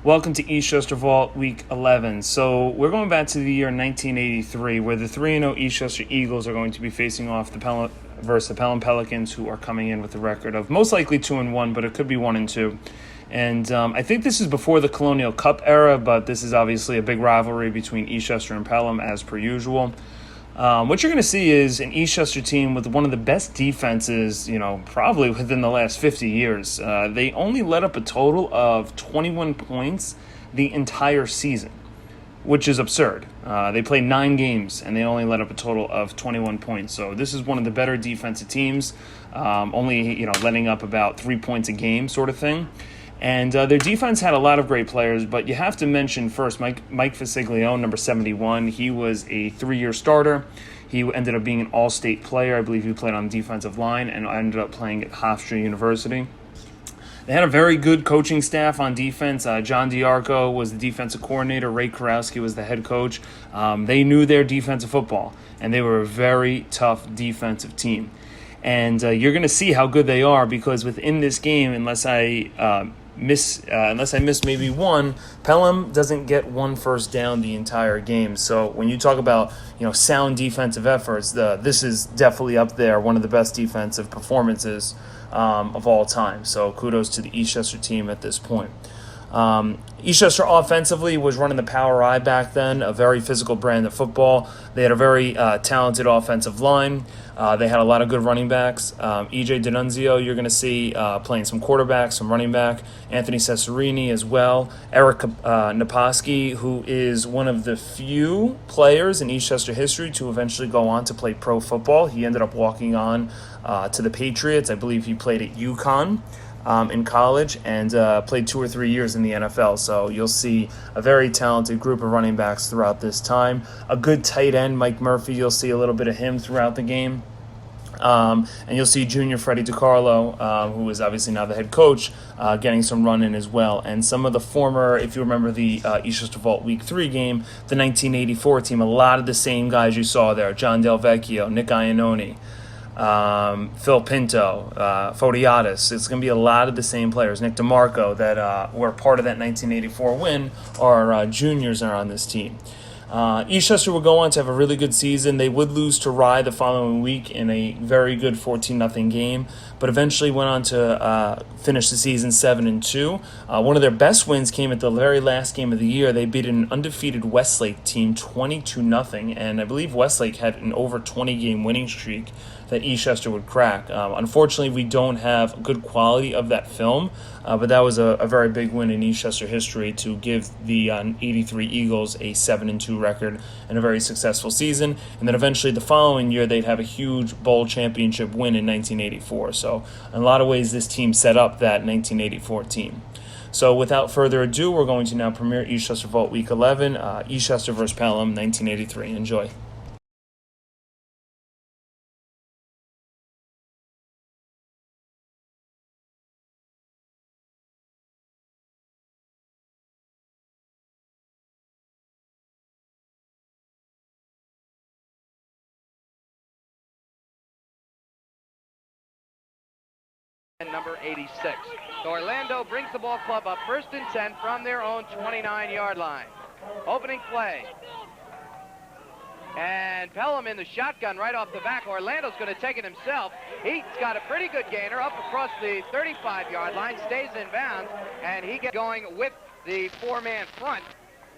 Welcome to Eastchester Vault Week 11. So we're going back to the year 1983, where the 3-0 Eastchester Eagles are going to be facing off versus the Pelham Pelicans, who are coming in with a record of most likely 2-1, but it could be 1-2. And I think this is before the Colonial Cup era, but this is obviously a big rivalry between Eastchester and Pelham, as per usual. What you're going to see is an Eastchester team with one of the best defenses, probably within the last 50 years. They only let up a total of 21 points the entire season, which is absurd. They played 9 games, and they only let up a total of 21 points. So this is one of the better defensive teams, only letting up about 3 points a game sort of thing. And their defense had a lot of great players, but you have to mention first Mike Fasiglione, number 71. He was a 3-year starter. He ended up being an all-state player. I believe he played on the defensive line and ended up playing at Hofstra University. They had a very good coaching staff on defense. John DiArco was the defensive coordinator. Ray Karowski was the head coach. They knew their defensive football, and they were a very tough defensive team. And you're going to see how good they are, because within this game, unless I miss maybe one, Pelham doesn't get one first down the entire game. So when you talk about sound defensive efforts, this is definitely up there, one of the best defensive performances of all time. So kudos to the Eastchester team at this point. Eastchester offensively was running the power I back then, a very physical brand of football. They had a very talented offensive line. They had a lot of good running backs. E.J. D'Annunzio, you're going to see playing some quarterback, some running back. Anthony Cesarini as well. Eric Naposki, who is one of the few players in Eastchester history to eventually go on to play pro football. He ended up walking on to the Patriots. I believe he played at UConn in college and played 2 or 3 years in the NFL. So you'll see a very talented group of running backs throughout this time. A good tight end, Mike Murphy, you'll see a little bit of him throughout the game. And you'll see junior Freddie DiCarlo, who is obviously now the head coach, getting some run in as well. And some of the former, if you remember the Eastchester Vault Week 3 game, the 1984 team, a lot of the same guys you saw there. John Del Vecchio, Nick Iannone, Phil Pinto, Fodiatis. It's going to be a lot of the same players. Nick DeMarco, that were part of that 1984 win, are juniors are on this team. Eastchester would go on to have a really good season. They would lose to Rye the following week in a very good 14-0 game, but eventually went on to finish the season 7-2. One of their best wins came at the very last game of the year. They beat an undefeated Westlake team 22-0, and I believe Westlake had an over 20-game winning streak that Eastchester would crack. Unfortunately, we don't have good quality of that film, but that was a very big win in Eastchester history to give the 83 Eagles a 7-2 record and a very successful season. And then eventually the following year, they'd have a huge bowl championship win in 1984. So in a lot of ways, this team set up that 1984 team. So without further ado, we're going to now premiere Eastchester Vault Week 11, Eastchester versus Pelham, 1983. Enjoy. Number 86. So Orlando brings the ball club up 1st and 10 from their own 29-yard line. Opening play. And Pelham in the shotgun right off the back. Orlando's going to take it himself. He's got a pretty good gainer up across the 35-yard line, stays in bounds, and he gets going with the 4-man front.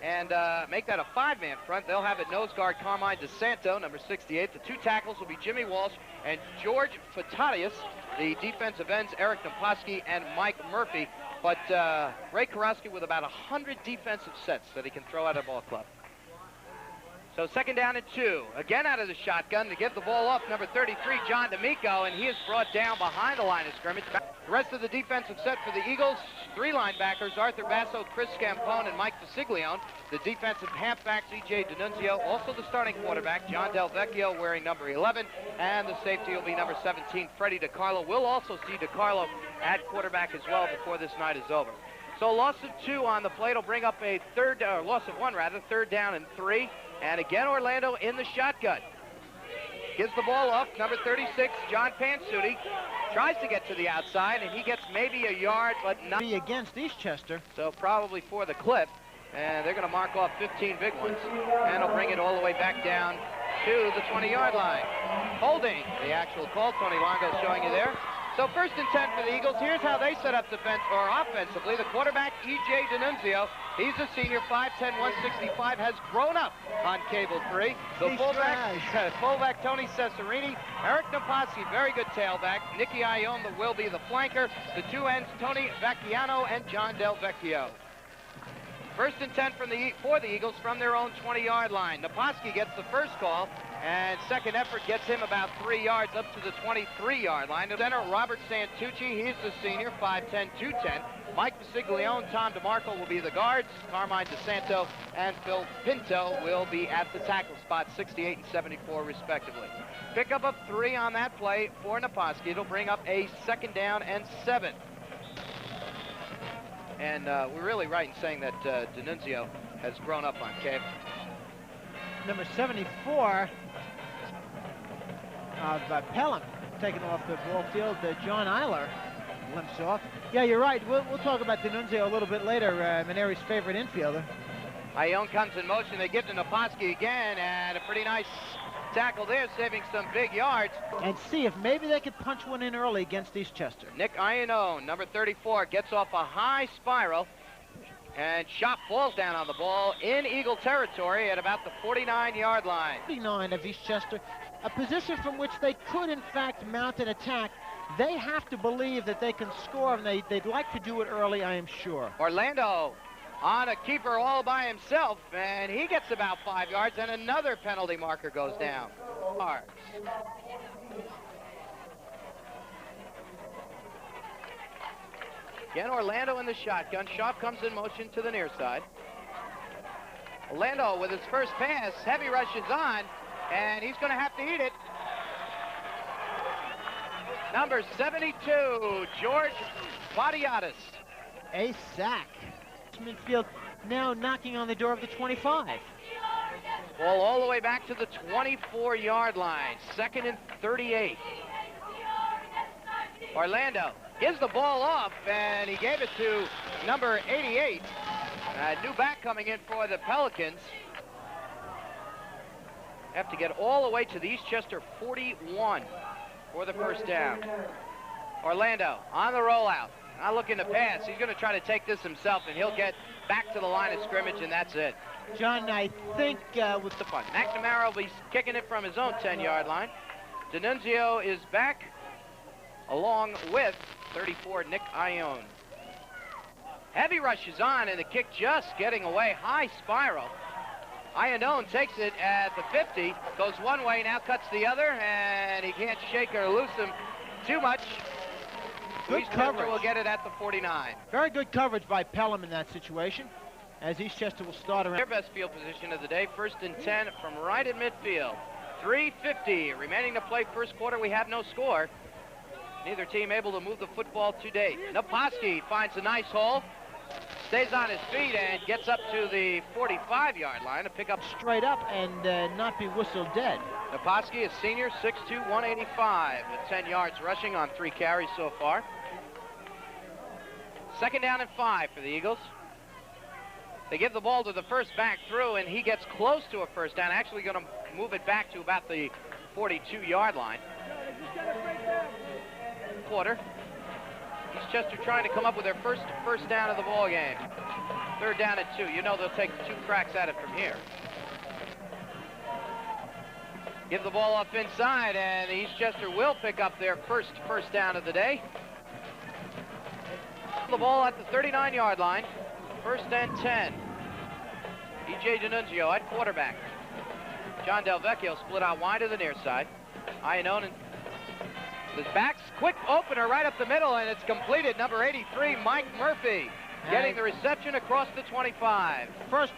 And make that a 5-man front. They'll have it nose guard Carmine DeSanto, number 68. The 2 tackles will be Jimmy Walsh and George Fatadius. The defensive ends, Eric Naposki and Mike Murphy. But Ray Karowski with about 100 defensive sets that he can throw out of the ball club. So 2nd down and 2. Again out of the shotgun to give the ball off, number 33, John D'Amico, and he is brought down behind the line of scrimmage. The rest of the defensive set for the Eagles, 3 linebackers, Arthur Basso, Chris Scampone, and Mike Fasiglione. The defensive halfbacks, E.J. D'Annunzio, also the starting quarterback, John Del Vecchio, wearing number 11, and the safety will be number 17, Freddie DiCarlo. We'll also see DiCarlo at quarterback as well before this night is over. So loss of 2 on the plate will bring up a loss of 1 rather, 3rd down and 3. And again, Orlando in the shotgun. Gives the ball off, number 36, John Pansuti. tries to get to the outside, and he gets maybe a yard, but not against Eastchester. So probably for the clip, and they're going to mark off 15 big ones, and they'll bring it all the way back down to the 20-yard line. Holding, the actual call. Tony Longo showing you there. So 1st and 10 for the Eagles. Here's how they set up defense or offensively. The quarterback, E.J. D'Annunzio, he's a senior, 5'10", 165, has grown up on Cable 3. The fullback Tony Cesarini, Eric Naposki, very good tailback. Nicky Ione will be the flanker. The two ends, Tony Vecchiano and John Del Vecchio. 1st and 10 for the Eagles from their own 20-yard line. Naposki gets the first call, and second effort gets him about 3 yards up to the 23-yard line. The center, Robert Santucci, he's the senior, 5'10", 210. Mike Bisiglione, Tom DeMarco will be the guards. Carmine DeSanto and Phil Pinto will be at the tackle spot, 68 and 74 respectively. Pickup of 3 on that play for Naposki. It'll bring up a 2nd down and 7. And we're really right in saying that D'Annunzio has grown up on Cable. Number 74 of Pelham taken off the ball field. John Eiler limps off. Yeah, you're right. We'll talk about D'Annunzio a little bit later, Maneri's favorite infielder. Ione comes in motion. They give to Naposki again, and a pretty nice tackle there, saving some big yards. And see if maybe they could punch one in early against Eastchester. Nick Ione, number 34, gets off a high spiral, and shot falls down on the ball in Eagle territory at about the 49-yard line. 49 of Eastchester, a position from which they could, in fact, mount an attack. They have to believe that they can score, and they'd like to do it early, I am sure. Orlando on a keeper all by himself, and he gets about 5 yards, and another penalty marker goes down. Again, Orlando in the shotgun. Schaub comes in motion to the near side. Orlando with his first pass. Heavy rush is on, and he's going to have to eat it. Number 72, George Vadiatis. A sack. Midfield now knocking on the door of the 25. Ball all the way back to the 24-yard line. 2nd and 38. Orlando gives the ball off, and he gave it to number 88. New back coming in for the Pelicans. Have to get all the way to the Eastchester 41 for the first down. Orlando on the rollout. Not looking to pass. He's going to try to take this himself, and he'll get back to the line of scrimmage, and that's it. John, I think with the punt. McNamara will be kicking it from his own 10-yard line. D'Annunzio is back along with 34, Nick Ione. Heavy rush is on, and the kick just getting away. High spiral. Ione takes it at the 50, goes one way, now cuts the other, and he can't shake or loose him too much. Good coverage. Will get it at the 49. Very good coverage by Pelham in that situation, as Eastchester will start around. Their best field position of the day, 1st and 10 from right at midfield. 3:50 remaining to play first quarter. We have no score. Neither team able to move the football to date. Naposki finds a nice hole, stays on his feet, and gets up to the 45-yard line to pick up straight up and not be whistled dead. Naposki is senior, 6'2", 185, with 10 yards rushing on 3 carries so far. 2nd down and 5 for the Eagles. They give the ball to the first back through, and he gets close to a first down. Actually going to move it back to about the 42-yard line. Quarter. Eastchester trying to come up with their first down of the ball game. 3rd down and 2. You know they'll take 2 cracks at it from here. Give the ball up inside, and Eastchester will pick up their first down of the day. The ball at the 39-yard line. 1st and 10. E.J. D'Annunzio at quarterback. John Del Vecchio split out wide to the near side. Ione his backs, quick opener right up the middle, and it's completed. Number 83, Mike Murphy, getting the reception across the 25. First,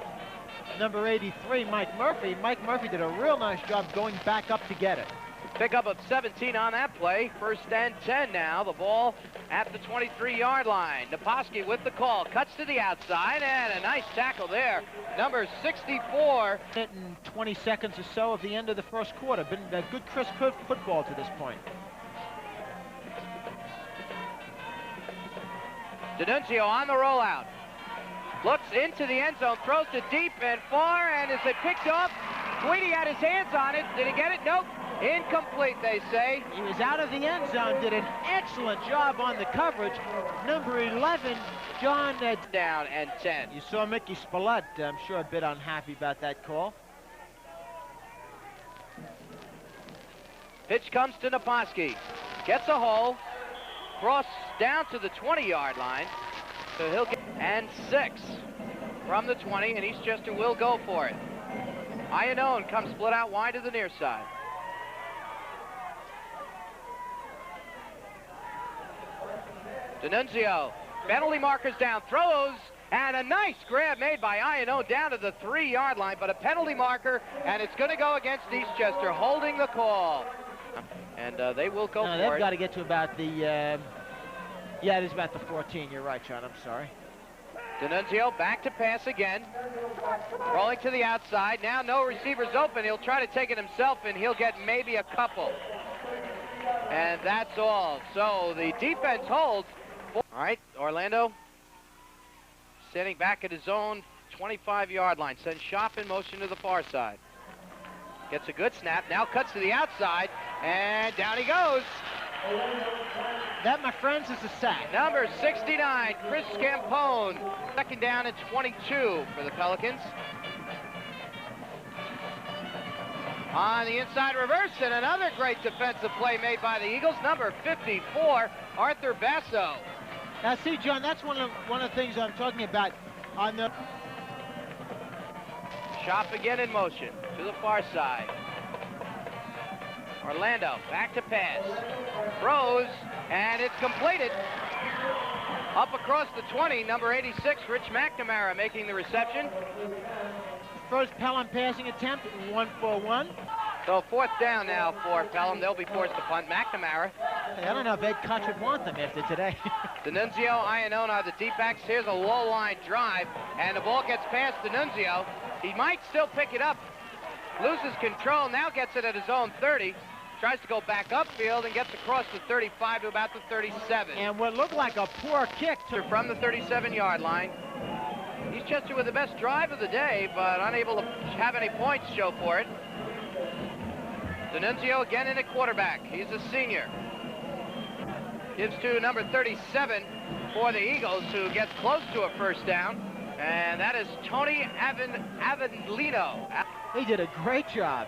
number 83, Mike Murphy. Mike Murphy did a real nice job going back up to get it. Pickup of 17 on that play. 1st and 10 now. The ball at the 23-yard line. Naposki with the call. Cuts to the outside, and a nice tackle there. Number 64. In 20 seconds or so of the end of the first quarter. Been a good crisp football to this point. D'Annunzio on the rollout. Looks into the end zone, throws it deep and far, and is it picked off? Tweedy had his hands on it. Did he get it? Nope. Incomplete, they say. He was out of the end zone, did an excellent job on the coverage. Number 11, John. Down and 10. You saw Mickey Spillett, I'm sure, a bit unhappy about that call. Pitch comes to Naposki. Gets a hole. Cross down to the 20-yard line. So he'll get and 6 from the 20, and Eastchester will go for it. Iannone comes split out wide to the near side. D'Annunzio, penalty markers down, throws, and a nice grab made by Iannone down to the 3-yard line, but a penalty marker, and it's going to go against Eastchester, holding the call. And they will go for it. They've got to get to about the, yeah, it is about the 14. You're right, John, I'm sorry. D'Annunzio back to pass again. Rolling to the outside. Now no receivers open. He'll try to take it himself, and he'll get maybe a couple. And that's all. So the defense holds. All right, Orlando standing back at his own 25-yard line. Sends Shop in motion to the far side. Gets a good snap. Now cuts to the outside, and down he goes. That, my friends, is a sack. Number 69, Chris Scampone. Second down and 22 for the Pelicans. On the inside reverse, and another great defensive play made by the Eagles. Number 54, Arthur Basso. Now, see, John, that's one of the things I'm talking about on the... Shop again in motion to the far side. Orlando back to pass. Throws, and it's completed. Up across the 20, number 86, Rich McNamara making the reception. First Pelham passing attempt, 1 for 1. So 4th down now for Pelham. They'll be forced to punt. McNamara. Hey, I don't know if Ed Koch would want them after today. D'Annunzio, Iannone are the D-backs. Here's a low-line drive, and the ball gets past D'Annunzio. He might still pick it up. Loses control, now gets it at his own 30. Tries to go back upfield and gets across the 35 to about the 37. And what looked like a poor kick from the 37-yard line. Eastchester with the best drive of the day, but unable to have any points show for it. D'Annunzio again in at quarterback. He's a senior. Gives to number 37 for the Eagles, who gets close to a first down. And that is Tony Avellino. He did a great job.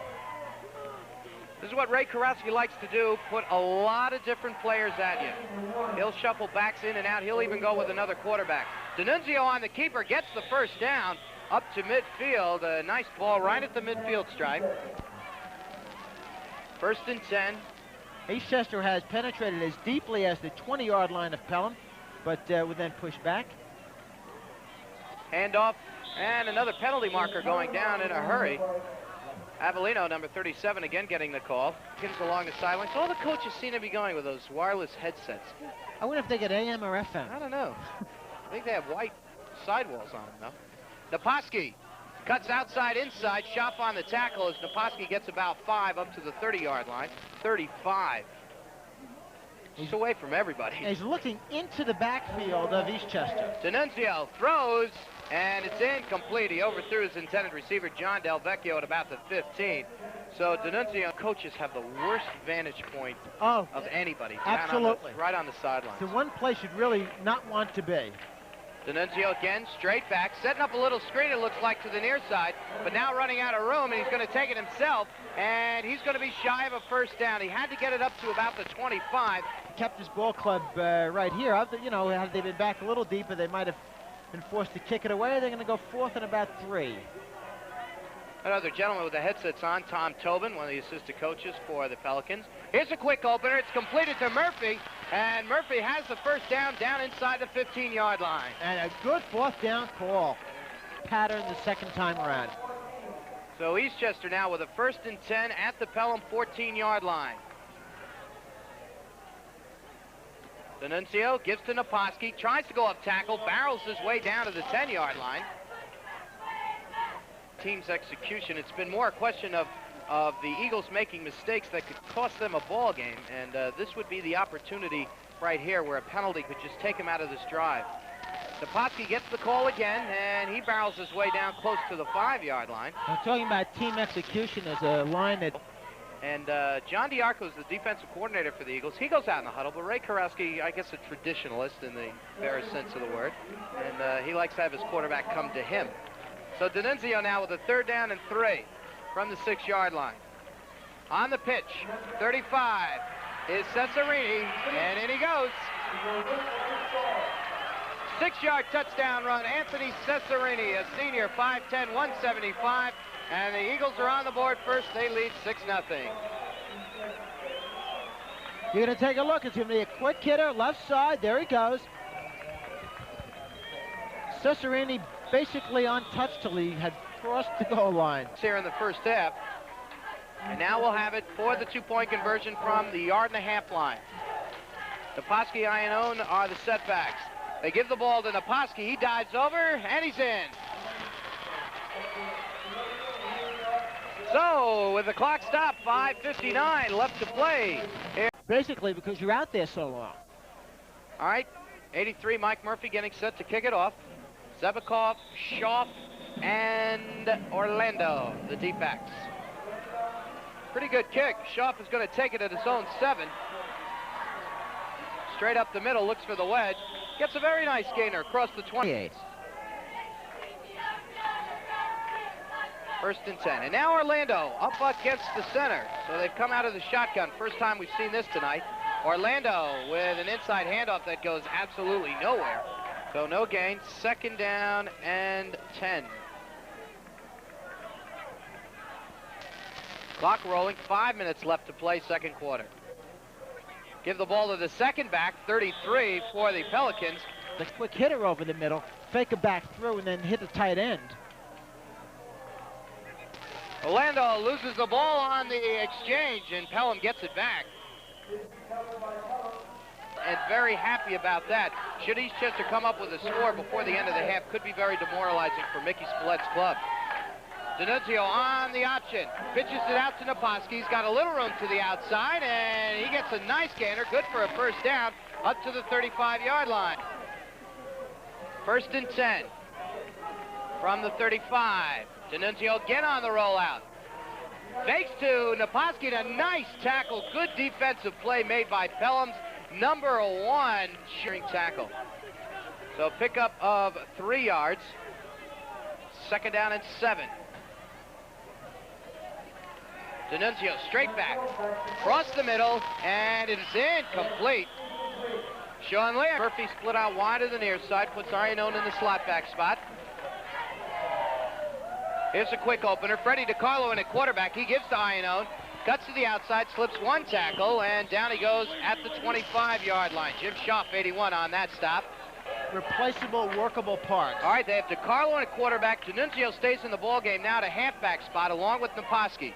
This is what Ray Karowski likes to do, put a lot of different players at you. He'll shuffle backs in and out. He'll even go with another quarterback. D'Annunzio on the keeper gets the first down up to midfield. A nice ball right at the midfield stripe. 1st and 10. Eastchester has penetrated as deeply as the 20-yard line of Pelham, but would then push back. Handoff, and another penalty marker going down in a hurry. Avellino, number 37, again getting the call. Kins along the sidelines. All the coaches seem to be going with those wireless headsets. I wonder if they get AM or FM. I don't know. I think they have white sidewalls on them, though. Naposki cuts outside, inside. Shop on the tackle as Naposki gets about 5 up to the 30-yard line. 35. He's away from everybody. He's looking into the backfield of Eastchester. D'Annunzio throws, and it's incomplete. He overthrew his intended receiver, John Del Vecchio, at about the 15. So D'Annunzio coaches have the worst vantage point of anybody. Absolutely. Right on the sidelines. The one place you'd really not want to be. D'Annunzio again, straight back, setting up a little screen, it looks like, to the near side, but now running out of room, and he's going to take it himself, and he's going to be shy of a first down. He had to get it up to about the 25. Kept his ball club right here. You know, had they been back a little deeper, they might have been forced to kick it away. They're going to go 4th and about 3. Another gentleman with the headsets on, Tom Tobin, one of the assistant coaches for the Pelicans. Here's a quick opener. It's completed to Murphy, and Murphy has the first down inside the 15-yard line. And a good 4th down call pattern the second time around. So Eastchester now with a 1st and 10 at the Pelham 14-yard line. D'Annunzio gives to Naposki, tries to go up tackle, barrels his way down to the 10-yard line. Team's execution, it's been more a question of the Eagles making mistakes that could cost them a ball game, and this would be the opportunity right here where a penalty could just take him out of this drive. Naposki gets the call again, and he barrels his way down close to the 5-yard line. I'm talking about team execution as a line that... And John Diarco is the defensive coordinator for the Eagles. He goes out in the huddle, but Ray Karowski, I guess a traditionalist in the fairest sense of the word, and he likes to have his quarterback come to him. So D'Annunzio now with a 3rd down and 3 from the 6-yard line. On the pitch, 35 is Cesarini, and in he goes. 6-yard touchdown run, Anthony Cesarini, a senior, 5'10", 175. And the Eagles are on the board first. They lead 6-0. You're going to take a look. It's going to be a quick hitter, left side. There he goes. Cesarini basically untouched till he had crossed the goal line. Here in the first half. And now we'll have it for the 2-point conversion from the 1.5-yard line. Naposki Iannone are the setbacks. They give the ball to Naposki. He dives over, and he's in. So, with the clock stopped, 5:59 left to play. Basically, because you're out there so long. All right, 83, Mike Murphy getting set to kick it off. Zebikov, Schaff, and Orlando, the D-backs. Pretty good kick. Schaff is going to take it at his own 7. Straight up the middle, looks for the wedge. Gets a very nice gainer across the 28. 1st and 10. And now Orlando up against the center. So they've come out of the shotgun. First time we've seen this tonight. Orlando with an inside handoff that goes absolutely nowhere. So no gain. 2nd down and 10. Clock rolling. 5 minutes left to play, 2nd quarter. Give the ball to the 2nd back, 33 for the Pelicans. The quick hitter over the middle, fake a back through, and then hit the tight end. Orlando loses the ball on the exchange, and Pelham gets it back. And very happy about that. Should Eastchester come up with a score before the end of the half, could be very demoralizing for Mickey Spillett's club. D'Annunzio on the option. Pitches it out to Naposki. He's got a little room to the outside, and he gets a nice gainer. Good for a 1st down up to the 35-yard line. 1st and 10 from the 35. D'Annunzio again on the rollout. Fakes to Naposki, and a nice tackle. Good defensive play made by Pelham's number 1 shearing tackle. So pickup of 3 yards. 2nd down and 7. D'Annunzio straight back. Across the middle, and it is incomplete. Sean Lear. Murphy split out wide to the near side, puts Iannone in the slot back spot. Here's a quick opener. Freddie DiCarlo in at quarterback. He gives to Iannone. Cuts to the outside, slips 1 tackle, and down he goes at the 25-yard line. Jim Schaff, 81 on that stop. Replaceable, workable parts. All right, they have DiCarlo in at quarterback. D'Annunzio stays in the ballgame now to halfback spot along with Naposki.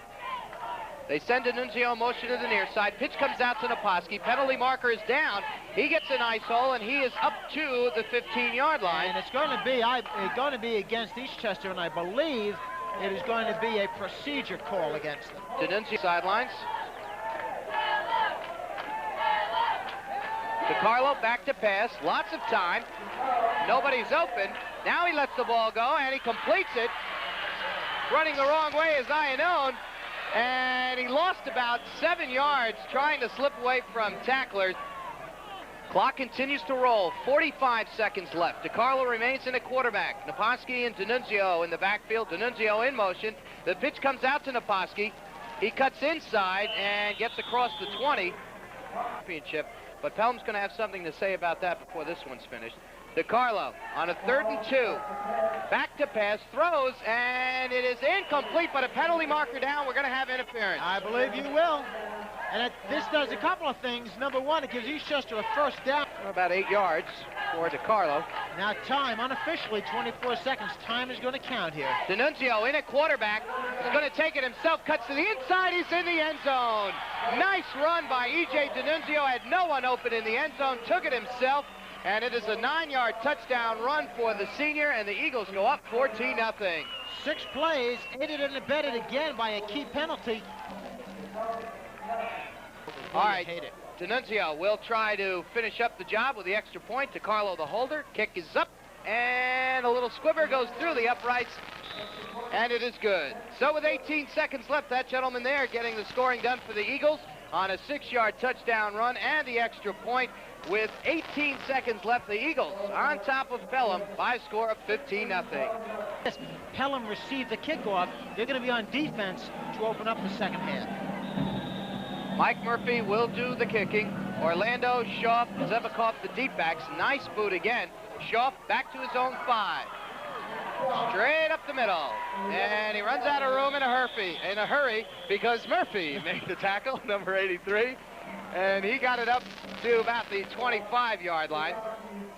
They send D'Annunzio motion to the near side. Pitch comes out to Naposki. Penalty marker is down. He gets a nice hole, and he is up to the 15-yard line. And it's going to be against Eastchester, and I believe it is going to be a procedure call against them. D'Annunzio sidelines. DiCarlo back to pass. Lots of time. Nobody's open. Now he lets the ball go, and he completes it. Running the wrong way is Iannone. And he lost about 7 yards trying to slip away from tacklers. Clock continues to roll. 45 seconds left. DiCarlo remains in at quarterback. Naposki and D'Annunzio in the backfield. D'Annunzio in motion. The pitch comes out to Naposki. He cuts inside and gets across the 20. Championship. But Pelham's going to have something to say about that before this one's finished. DiCarlo on a 3rd and 2. Back to pass, throws, and it is incomplete, but a penalty marker down. We're going to have interference. I believe you will. And this does a couple of things. Number 1, it gives Eastchester a 1st down. About 8 yards for DiCarlo. Now time, unofficially 24 seconds. Time is going to count here. D'Annunzio in at quarterback. He's going to take it himself. Cuts to the inside. He's in the end zone. Nice run by E.J. D'Annunzio. Had no one open in the end zone. Took it himself. And it is a 9-yard touchdown run for the senior, and the Eagles go up 14-0. 6 plays, aided and abetted again by a key penalty. All right, D'Annunzio will try to finish up the job with the extra point to Carlo the holder. Kick is up, and a little squibber goes through the uprights, and it is good. So with 18 seconds left, that gentleman there getting the scoring done for the Eagles on a 6-yard touchdown run and the extra point. With 18 seconds left, the Eagles on top of Pelham by a score of 15-0. Yes, Pelham received the kickoff. They're going to be on defense to open up the second half. Mike Murphy will do the kicking. Orlando, Schaaf, Zebekov, the deep backs. Nice boot again. Schaaf back to his own 5. Straight up the middle. And he runs out of room in a hurry because Murphy made the tackle, number 83. And he got it up to about the 25-yard line.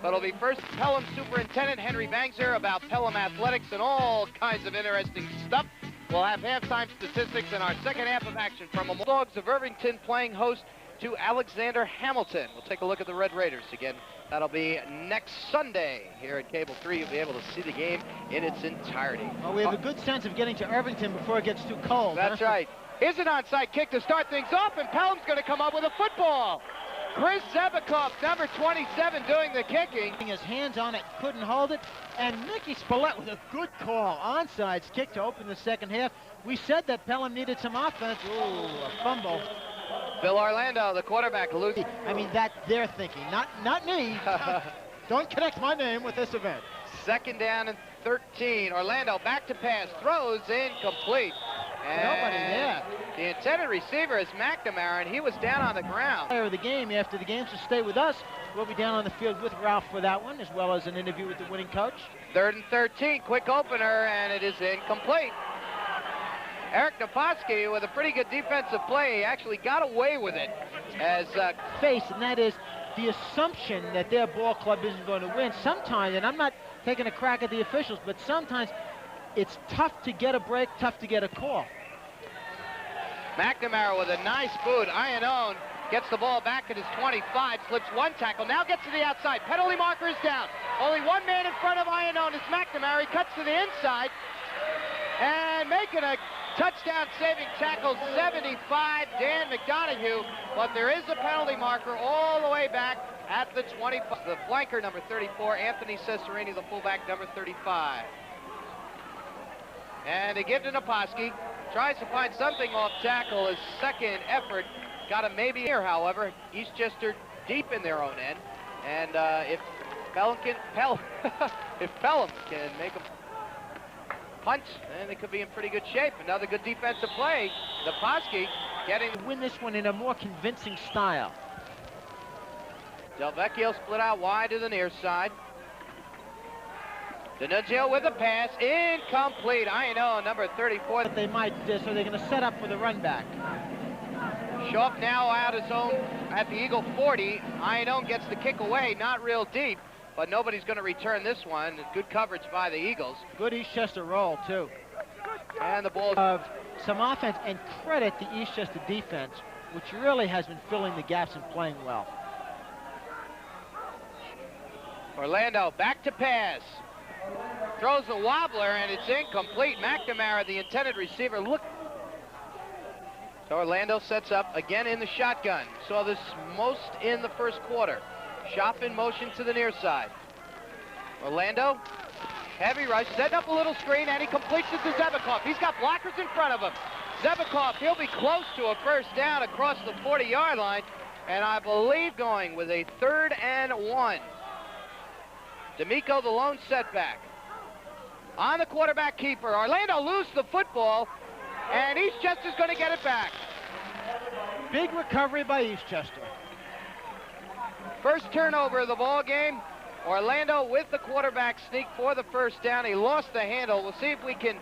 So it'll be first Pelham Superintendent Henry Bangser about Pelham athletics and all kinds of interesting stuff. We'll have halftime statistics in our second half of action from the Bulldogs of Irvington playing host to Alexander Hamilton. We'll take a look at the Red Raiders again. That'll be next Sunday here at Cable 3. You'll be able to see the game in its entirety. Well, we have a good sense of getting to Irvington before it gets too cold. That's right. Is an onside kick to start things off, and Pelham's going to come up with a football. Chris Zebekov, number 27, doing the kicking. His hands on it, couldn't hold it. And Mickey Spillett with a good call. Onside kick to open the second half. We said that Pelham needed some offense. Ooh, a fumble. Bill Orlando, the quarterback, losing. I mean, that they're thinking, not me. Don't connect my name with this event. Second down and 13. Orlando back to pass, throws incomplete. And nobody there. The intended receiver is McNamara, and he was down on the ground. Player of the game after the game, so stay with us. We'll be down on the field with Ralph for that one, as well as an interview with the winning coach. 3rd and 13, quick opener, and it is incomplete. Eric Naposki with a pretty good defensive play. He actually got away with it as face, and that is the assumption that their ball club isn't going to win. Sometimes, and I'm not taking a crack at the officials, but sometimes it's tough to get a break, tough to get a call. McNamara with a nice boot. Iannone gets the ball back at his 25, slips one tackle, now gets to the outside. Penalty marker is down. Only one man in front of Iannone is McNamara. He cuts to the inside and making a touchdown-saving tackle, 75, Dan McDonough. But there is a penalty marker all the way back at the 25. The flanker, number 34, Anthony Cesarini, the fullback, number 35. And they give to Naposki. Tries to find something off tackle. His second effort got him maybe here, however. Eastchester deep in their own end. And if Pelham can make a punt, then they could be in pretty good shape. Another good defensive play. Naposki getting... Win this one in a more convincing style. Del Vecchio split out wide to the near side. D'Annunzio with a pass, incomplete. Iannone, number 34. They might, so they're going to set up for the run back. Schaaf now out his own at the Eagle 40. Iannone gets the kick away, not real deep, but nobody's going to return this one. Good coverage by the Eagles. Good Eastchester roll, too. And the ball of some offense, and credit the Eastchester defense, which really has been filling the gaps and playing well. Orlando back to pass. Throws a wobbler, and it's incomplete. McNamara, the intended receiver, look. So Orlando sets up again in the shotgun. Saw this most in the first quarter. Schaaf in motion to the near side. Orlando, heavy rush, setting up a little screen, and he completes it to Zebekov. He's got blockers in front of him. Zebekov, he'll be close to a first down across the 40-yard line, and I believe going with a 3rd and 1. D'Amico, the lone setback. On the quarterback keeper. Orlando lose the football, and Eastchester's going to get it back. Big recovery by Eastchester. First turnover of the ball game. Orlando with the quarterback sneak for the first down. He lost the handle. We'll see if we can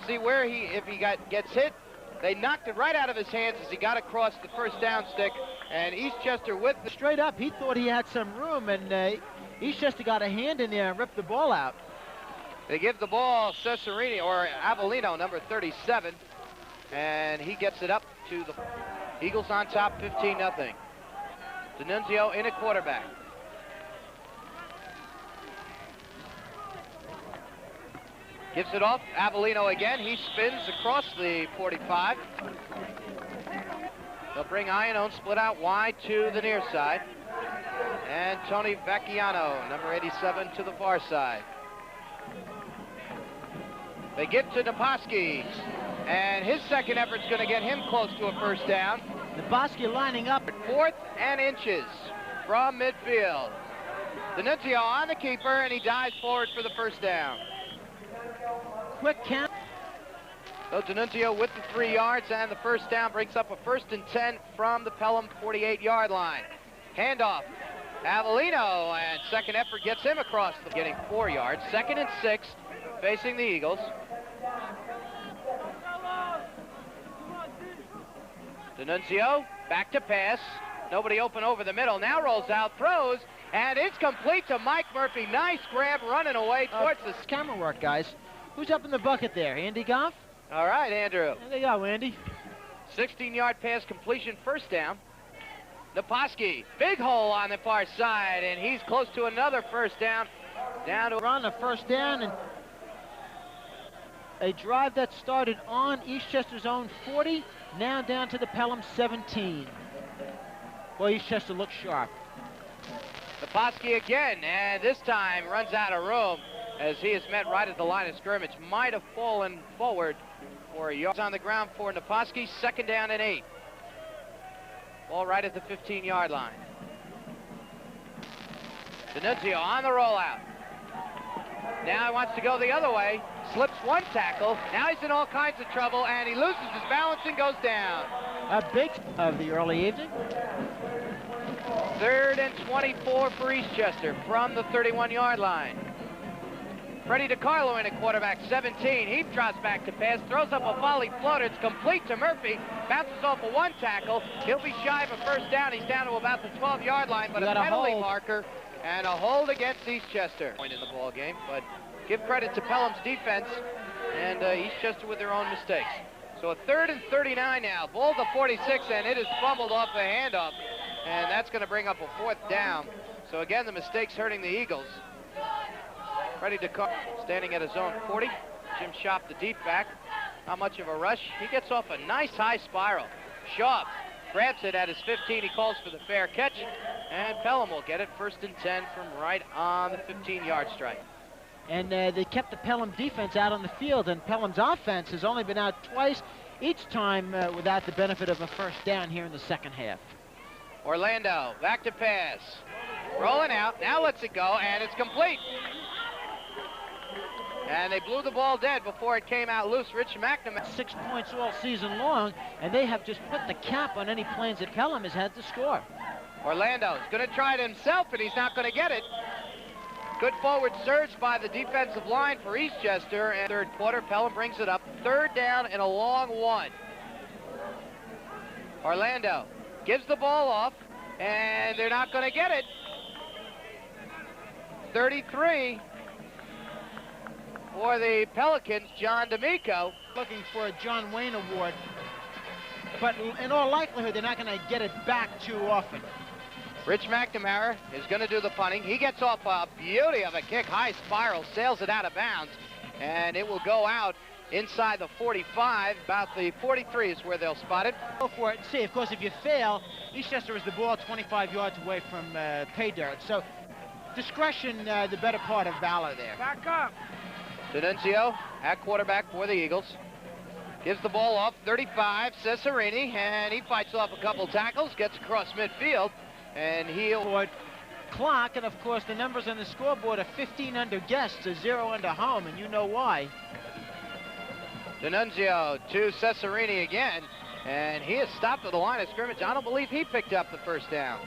see where if he gets hit. They knocked it right out of his hands as he got across the first down stick, and Eastchester with the... Straight up, he thought he had some room, and Eastchester got a hand in there and ripped the ball out. They give the ball Cesarini, or Avellino, number 37, and he gets it up to the Eagles on top, 15-0. D'Annunzio in at quarterback. Gives it off, Avellino again. He spins across the 45. They'll bring Iannone split out wide to the near side. And Tony Vecchiano, number 87, to the far side. They get to Naposki, and his second effort's going to get him close to a first down. Naposki lining up. 4th and inches from midfield. D'Annunzio on the keeper, and he dives forward for the first down. Quick count. So D'Annunzio with the 3 yards, and the first down brings up a 1st and 10 from the Pelham 48-yard line. Handoff. Avellino, and second effort gets him across the getting 4 yards. 2nd and 6 facing the Eagles. D'Annunzio back to pass. Nobody open over the middle. Now rolls out, throws, and it's complete to Mike Murphy. Nice grab running away towards the camera work, guys. Who's up in the bucket there? Andy Goff? All right, Andrew. There you go, Andy. 16-yard pass completion, first down. Naposki, big hole on the far side, and he's close to another first down. Down to run a first down, and a drive that started on Eastchester's own 40, now down to the Pelham 17. Boy, Eastchester looks sharp. Naposki again, and this time runs out of room as he is met right at the line of scrimmage. Might have fallen forward for a yard. On the ground for Naposki, 2nd down and 8. Ball right at the 15-yard line. D'Annunzio on the rollout. Now he wants to go the other way. Slips one tackle. Now he's in all kinds of trouble, and he loses his balance and goes down. A big of the early evening. 3rd and 24 for Eastchester from the 31-yard line. Freddie DiCarlo in at quarterback, 17. He drops back to pass, throws up a volley floater. It's complete to Murphy. Bounces off of one tackle. He'll be shy of a first down. He's down to about the 12-yard line, but a penalty marker and a hold against Eastchester. Point in the ball game, but give credit to Pelham's defense and Eastchester with their own mistakes. So a 3rd and 39 now. Ball to 46, and it is fumbled off the handoff, and that's going to bring up a 4th down. So again, the mistakes hurting the Eagles. Freddie DiCarlo standing at his own 40. Jim Shop, the deep back. Not much of a rush. He gets off a nice high spiral. Shop grabs it at his 15. He calls for the fair catch, and Pelham will get it 1st and 10 from right on the 15-yard strike. And they kept the Pelham defense out on the field, and Pelham's offense has only been out twice, each time without the benefit of a first down here in the second half. Orlando back to pass. Rolling out. Now lets it go, and it's complete. And they blew the ball dead before it came out loose. Rich McNamara. 6 points all season long, and they have just put the cap on any planes that Pelham has had to score. Orlando's going to try it himself, and he's not going to get it. Good forward surge by the defensive line for Eastchester. And 3rd quarter, Pelham brings it up. 3rd down and a long 1. Orlando gives the ball off, and they're not going to get it. 33 for the Pelicans, John D'Amico. Looking for a John Wayne Award, but in all likelihood, they're not going to get it back too often. Rich McNamara is going to do the punting. He gets off a beauty of a kick, high spiral, sails it out of bounds, and it will go out inside the 45. About the 43 is where they'll spot it. Go for it. See, of course, if you fail, Eastchester is the ball 25 yards away from pay dirt. So discretion, the better part of valor there. Back up. D'Annunzio at quarterback for the Eagles. Gives the ball off, 35, Cesarini, and he fights off a couple tackles, gets across midfield, and he'll... Clock, and of course the numbers on the scoreboard are 15 under guests, a 0 under home, and you know why. D'Annunzio to Cesarini again, and he is stopped at the line of scrimmage. I don't believe he picked up the first down.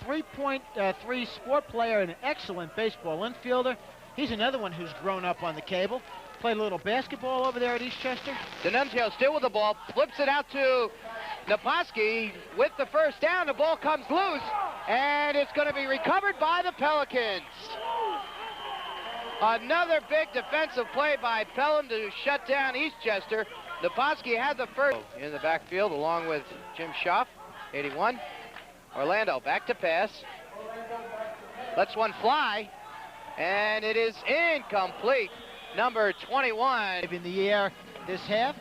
3.3 sport player and an excellent baseball infielder. He's another one who's grown up on the cable. Played a little basketball over there at Eastchester. D'Annunzio still with the ball, flips it out to Naposki with the first down. The ball comes loose, and it's going to be recovered by the Pelicans. Another big defensive play by Pelham to shut down Eastchester. Naposki had the first in the backfield along with Jim Schaff, 81. Orlando back to pass. Lets one fly, and it is incomplete. Number 21. In the air this half.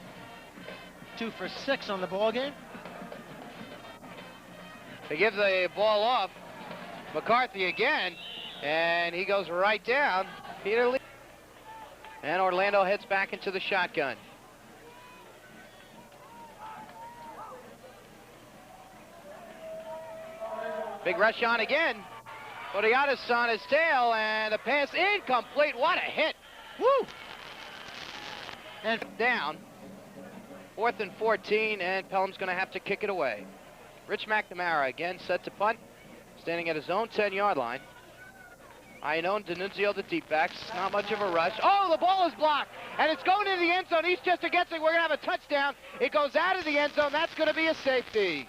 2 for 6 on the ball game. They give the ball off. McCarthy again, and he goes right down. Peter Lee. And Orlando heads back into the shotgun. Big rush on again. Odiatis on his tail, and the pass incomplete. What a hit. Woo! And down. 4th and 14, and Pelham's going to have to kick it away. Rich McNamara again set to punt, standing at his own 10-yard line. Iannone, D'Annunzio, the deep backs. Not much of a rush. Oh, the ball is blocked, and it's going into the end zone. Eastchester gets it. We're going to have a touchdown. It goes out of the end zone. That's going to be a safety.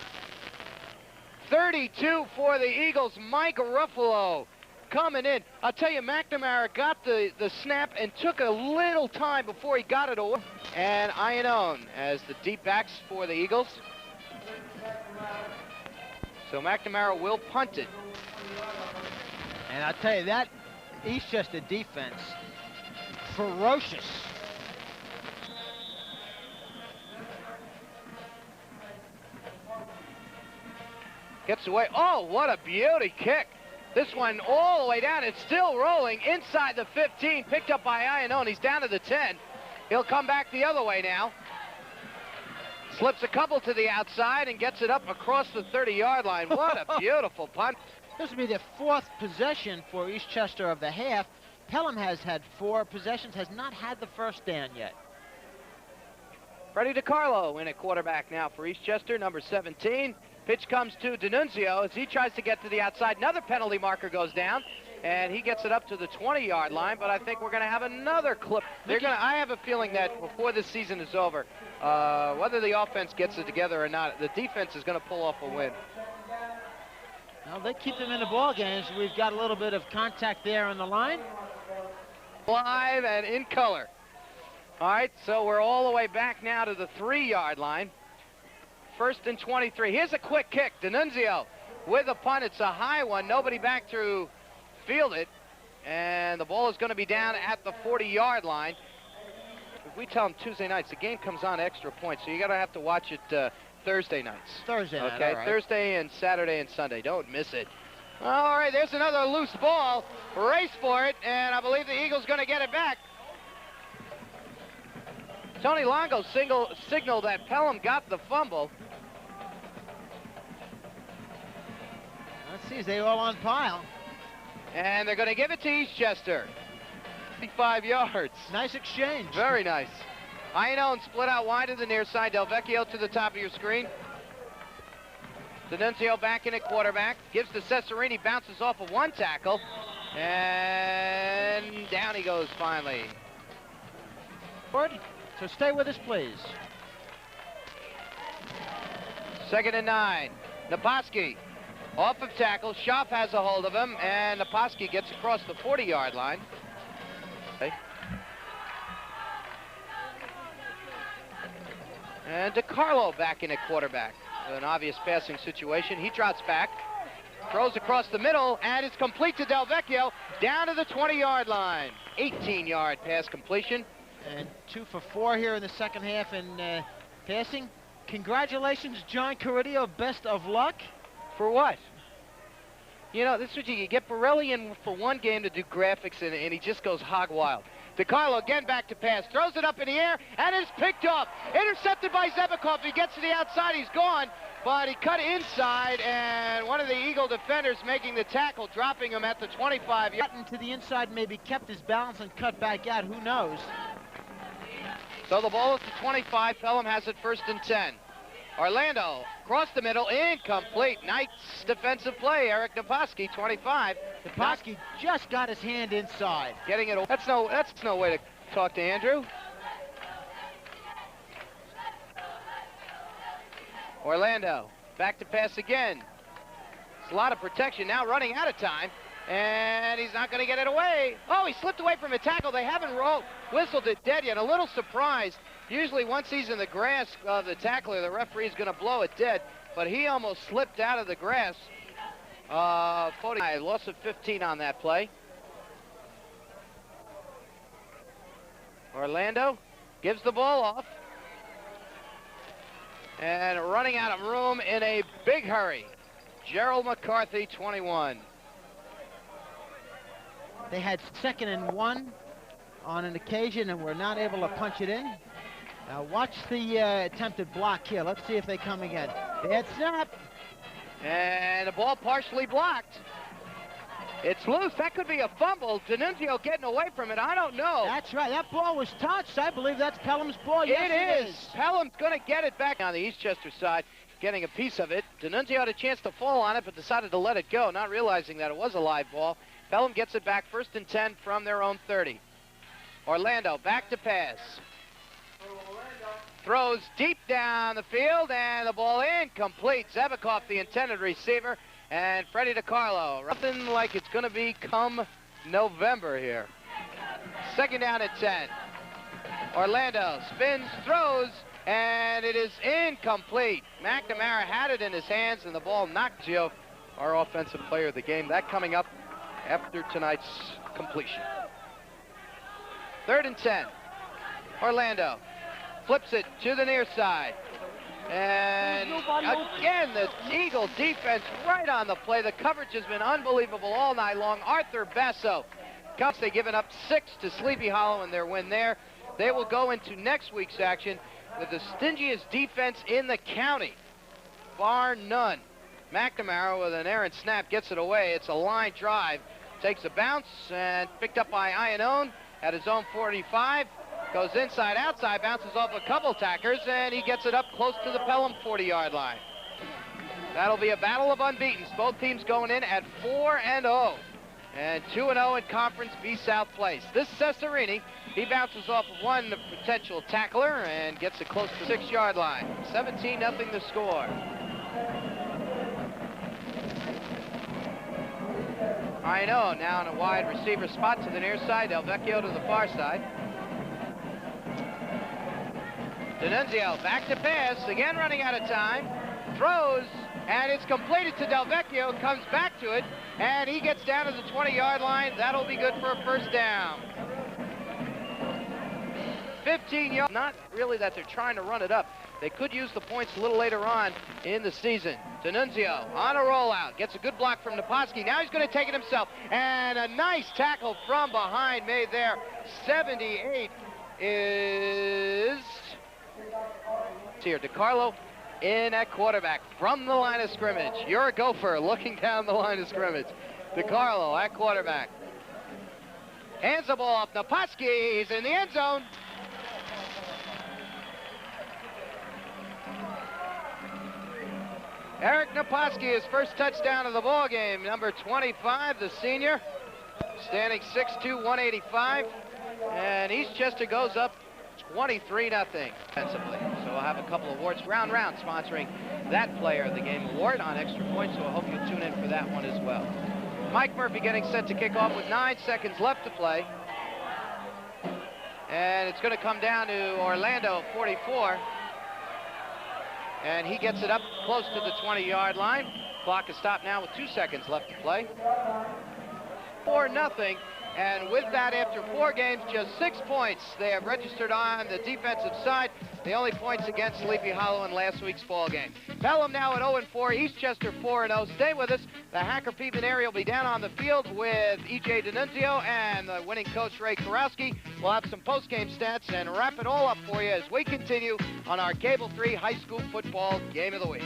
32 for the Eagles. Mike Ruffalo coming in. I'll tell you, McNamara got the snap and took a little time before he got it away. And Iannone as the deep backs for the Eagles. So McNamara will punt it. And I'll tell you, that Eastchester defense, ferocious. Gets away. Oh, what a beauty kick. This one all the way down. It's still rolling inside the 15. Picked up by Iannone. He's down to the 10. He'll come back the other way now. Slips a couple to the outside and gets it up across the 30-yard line. What a beautiful punt. This will be their 4th possession for Eastchester of the half. Pelham has had 4 possessions, has not had the first down yet. Freddie DiCarlo in at quarterback now for Eastchester, number 17. Pitch comes to D'Annunzio as he tries to get to the outside. Another penalty marker goes down, and he gets it up to the 20-yard line, but I think we're going to have another clip. I have a feeling that before this season is over, whether the offense gets it together or not, the defense is going to pull off a win. Well, they keep them in the ball games. We've got a little bit of contact there on the line. Live and in color. All right, so we're all the way back now to the 3-yard line. 1st and 23. Here's a quick kick. D'Annunzio with a punt. It's a high one. Nobody back to field it. And the ball is going to be down at the 40-yard line. If we tell them Tuesday nights, the game comes on extra points, so you got to have to watch it Thursday nights. Thursday night, okay, all right. Thursday and Saturday and Sunday. Don't miss it. All right, there's another loose ball. Race for it, and I believe the Eagles going to get it back. Tony Longo signaled that Pelham got the fumble. Let's see, they all on pile. And they're going to give it to Eastchester. 55 yards. Nice exchange. Very nice. Iannone split out wide to the near side. Del Vecchio to the top of your screen. D'Annunzio back in at quarterback. Gives to Cesarini. Bounces off of one tackle. And down he goes finally. So stay with us, please. 2nd and 9. Naposki off of tackle. Schaff has a hold of him, and Naposki gets across the 40-yard line. Okay. And DiCarlo back in at quarterback. An obvious passing situation. He trots back, throws across the middle, and it's complete to Del Vecchio down to the 20-yard line. 18-yard pass completion. And 2 for 4 here in the second half in passing. Congratulations, John Caridio. Best of luck. For what? You know, this is what you get Borelli in for one game to do graphics, and he just goes hog wild. DiCarlo again back to pass, throws it up in the air, and it's picked up. Intercepted by Zebekov. He gets to the outside, he's gone, but he cut inside, and one of the Eagle defenders making the tackle, dropping him at the 25. Gotten to the inside, maybe kept his balance and cut back out, who knows? So the ball is to 25. Pelham has it 1st and 10. Orlando across the middle, incomplete. Nice defensive play. Eric Naposki, 25. Naposki just got his hand inside. Getting it. That's no way to talk to Andrew. Orlando back to pass again. It's a lot of protection now, running out of time. And he's not going to get it away. Oh, he slipped away from a tackle. They haven't whistled it dead yet. A little surprised. Usually once he's in the grasp of the tackler, the referee is going to blow it dead. But he almost slipped out of the grasp. Loss of 15 on that play. Orlando gives the ball off. And running out of room in a big hurry. Gerald McCarthy, 21. They had 2nd and 1 on an occasion and were not able to punch it in. Now watch the attempted block here. Let's see if they come again. Bad snap. And the ball partially blocked. It's loose. That could be a fumble. D'Annunzio getting away from it. I don't know. That's right. That ball was touched. I believe that's Pelham's ball. Yes, it is. Pelham's going to get it back on the Eastchester side, getting a piece of it. D'Annunzio had a chance to fall on it, but decided to let it go, not realizing that it was a live ball. Pelham gets it back, 1st and 10 from their own 30. Orlando back to pass. Throws deep down the field, and the ball incomplete. Zebikoff, the intended receiver, and Freddie DiCarlo. Nothing like it's going to be come November here. 2nd down at 10. Orlando spins, throws, and it is incomplete. McNamara had it in his hands, and the ball knocked Gio, our offensive player of the game. That coming up after tonight's completion. 3rd and 10. Orlando flips it to the near side. And again, the Eagle defense right on the play. The coverage has been unbelievable all night long. Arthur Basso. They've given up 6 to Sleepy Hollow in their win there. They will go into next week's action with the stingiest defense in the county, bar none. McNamara with an errant snap gets it away. It's a line drive. Takes a bounce and picked up by Iannone at his own 45. Goes inside, outside, bounces off a couple attackers, and he gets it up close to the Pelham 40-yard line. That'll be a battle of unbeatens. Both teams going in at 4-0. And 2-0 in Conference B South place. This Cesarini, he bounces off of one potential tackler and gets it close to the 6-yard line. 17-0 the score. I know, now in a wide receiver spot to the near side. Del Vecchio to the far side. D'Annunzio back to pass, again running out of time. Throws, and it's completed to Del Vecchio, comes back to it, and he gets down to the 20-yard line. That'll be good for a 1st down. 15 yards. Not really that they're trying to run it up. They could use the points a little later on in the season. D'Annunzio on a rollout. Gets a good block from Naposki. Now he's going to take it himself. And a nice tackle from behind made there. 78 is here. DiCarlo in at quarterback from the line of scrimmage. You're a gopher looking down the line of scrimmage. DiCarlo at quarterback. Hands the ball up. Naposki, he's in the end zone. Eric Naposki, his first touchdown of the ball game. Number 25, the senior, standing 6'2", 185. And Eastchester goes up 23-0 defensively. So we'll have a couple of awards. Round sponsoring that player of the game award on Extra Points, so I hope you'll tune in for that one as well. Mike Murphy getting set to kick off with 9 seconds left to play. And it's going to come down to Orlando, 44. And he gets it up close to the 20-yard line. Clock is stopped now with 2 seconds left to play. 4-0. And with that, after 4 games, just 6 points they have registered on the defensive side. The only points against Sleepy Hollow in last week's ball game. Pelham now at 0-4, Eastchester 4-0. Stay with us. The Hacker-Peatman area will be down on the field with E.J. D'Annunzio and the winning coach, Ray Karowski. We'll have some post-game stats and wrap it all up for you as we continue on our Cable 3 High School Football Game of the Week.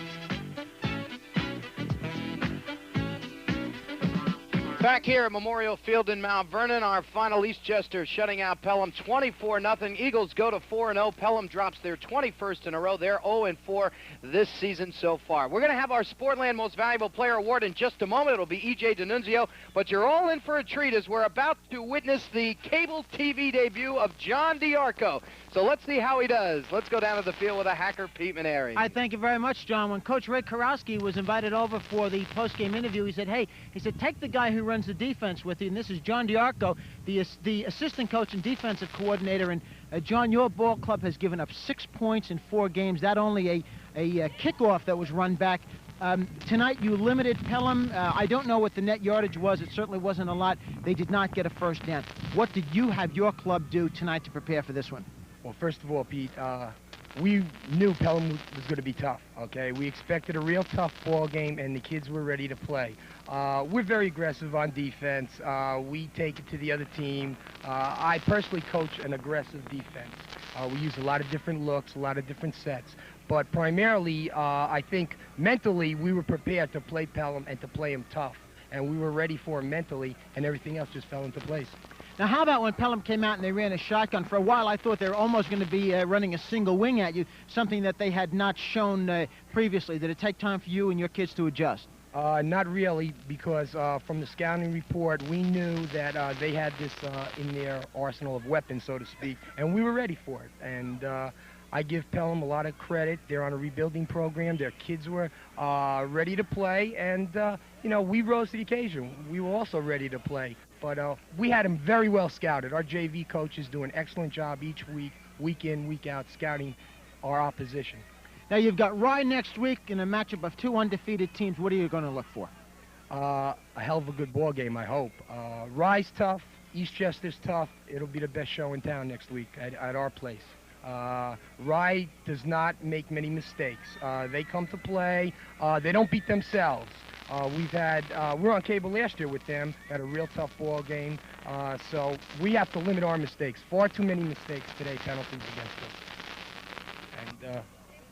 Back here at Memorial Field in Mount Vernon, our final Eastchester shutting out Pelham 24-0. Eagles go to 4-0. Pelham drops their 21st in a row. They're 0-4 this season so far. We're going to have our Sportland Most Valuable Player Award in just a moment. It'll be E.J. D'Annunzio, but you're all in for a treat as we're about to witness the cable TV debut of John DiArco. So let's see how he does. Let's go down to the field with a Hacker-Peatman area. I thank you very much, John. When Coach Ray Karowski was invited over for the post-game interview, he said, take the guy who runs the defense with you, and this is John DiArco, the assistant coach and defensive coordinator. And John, your ball club has given up 6 points in 4 games. That only a kickoff that was run back. Tonight you limited Pelham. I don't know what the net yardage was. It certainly wasn't a lot. They did not get a first down. What did you have your club do tonight to prepare for this one? Well, first of all, Pete, we knew Pelham was going to be tough, okay? We expected a real tough ball game, and the kids were ready to play. We're very aggressive on defense. We take it to the other team. I personally coach an aggressive defense. We use a lot of different looks, a lot of different sets. But primarily, I think mentally, we were prepared to play Pelham and to play him tough. And we were ready for him mentally, and everything else just fell into place. Now, how about when Pelham came out and they ran a shotgun? For a while, I thought they were almost going to be running a single wing at you, something that they had not shown previously. Did it take time for you and your kids to adjust? Not really, because from the scouting report, we knew that they had this in their arsenal of weapons, so to speak, and we were ready for it. And I give Pelham a lot of credit. They're on a rebuilding program. Their kids were ready to play, and, you know, we rose to the occasion. We were also ready to play. But we had them very well scouted. Our JV coaches do an excellent job each week in, week out, scouting our opposition. Now, you've got Rye next week in a matchup of two undefeated teams. What are you going to look for? A hell of a good ball game, I hope. Rye's tough. Eastchester's tough. It'll be the best show in town next week at our place. Rye does not make many mistakes. They come to play. They don't beat themselves. We were on cable last year with them, had a real tough ball game, so we have to limit our mistakes. Far too many mistakes today, penalties against us. And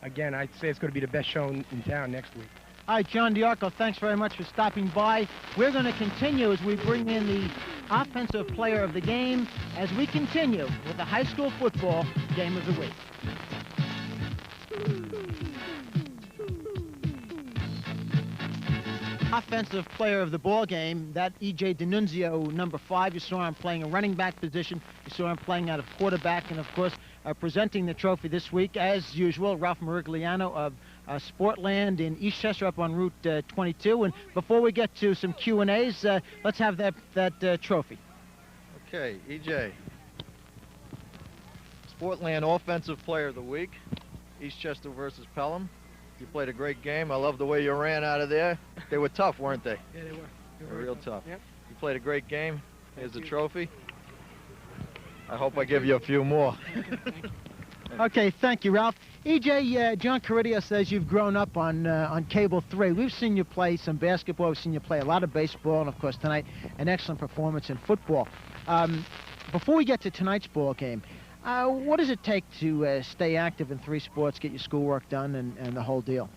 again, I'd say it's going to be the best show in town next week. All right, John DiArco, thanks very much for stopping by. We're going to continue as we bring in the offensive player of the game as we continue with the high school football game of the week. Offensive player of the ball game, that E.J. D'Annunzio, number 5. You saw him playing a running back position. You saw him playing out of quarterback. And, of course, presenting the trophy this week, as usual, Ralph Marigliano of Sportland in Eastchester up on Route 22. And before we get to some Q&As, let's have that trophy. Okay, E.J. Sportland Offensive Player of the Week, Eastchester versus Pelham. You played a great game. I love the way you ran out of there. They were tough, weren't they? Yeah, they were. They were real tough. Yep. You played a great game. Here's the trophy. I hope I give you a few more. Okay, thank you, Ralph. EJ, John Caridio says you've grown up on Cable 3. We've seen you play some basketball. We've seen you play a lot of baseball, and, of course, tonight, an excellent performance in football. Before we get to tonight's ball game, what does it take to stay active in 3 sports, get your schoolwork done, and the whole deal?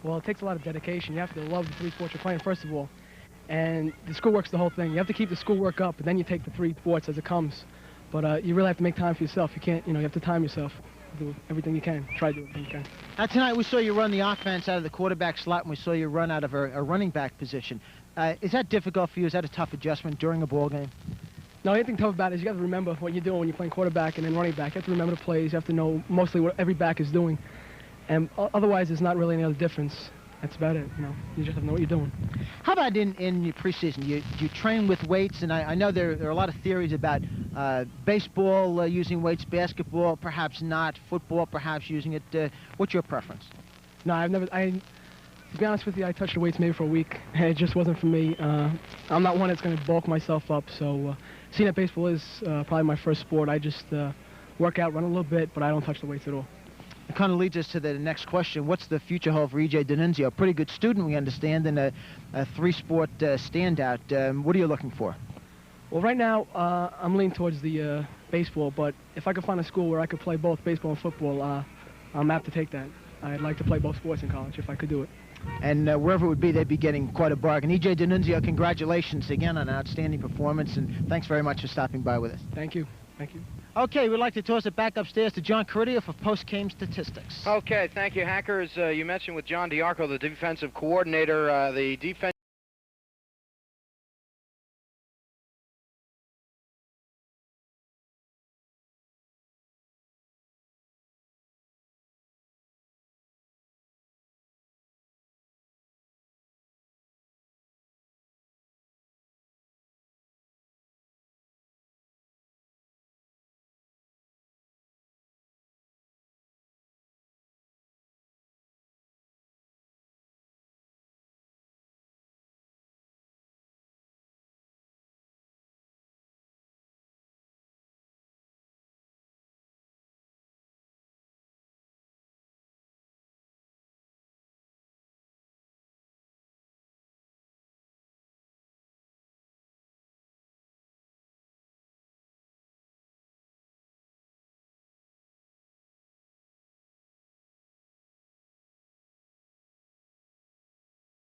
Well, it takes a lot of dedication. You have to love the 3 sports you're playing, first of all. And the schoolwork's the whole thing. You have to keep the schoolwork up, but then you take the 3 sports as it comes. But you really have to make time for yourself. You can't, you have to time yourself. Do everything you can. Try to do everything you can. Now, tonight we saw you run the offense out of the quarterback slot, and we saw you run out of a running back position. Is that difficult for you? Is that a tough adjustment during a ball game? No, anything tough about it is you have to remember what you're doing when you're playing quarterback and then running back. You have to remember the plays. You have to know mostly what every back is doing. And otherwise, there's not really any other difference. That's about it. You just have to know what you're doing. How about in your preseason? You train with weights, and I know there are a lot of theories about baseball using weights, basketball perhaps not, football perhaps using it. What's your preference? No, to be honest with you, I touched the weights maybe for a week, and it just wasn't for me. I'm not one that's going to bulk myself up, so seeing that baseball is probably my first sport, I just work out, run a little bit, but I don't touch the weights at all. It kind of leads us to the next question. What's the future hold for E.J. D'Annunzio? A pretty good student, we understand, and a 3-sport standout. What are you looking for? Well, right now, I'm leaning towards the baseball, but if I could find a school where I could play both baseball and football, I'm apt to take that. I'd like to play both sports in college if I could do it. And wherever it would be, they'd be getting quite a bargain. E.J. D'Annunzio, congratulations again on an outstanding performance, and thanks very much for stopping by with us. Thank you. Thank you. Okay, we'd like to toss it back upstairs to John Caridio for post-game statistics. Okay, thank you, Hackers. You mentioned with John DiArco, the defensive coordinator, the defense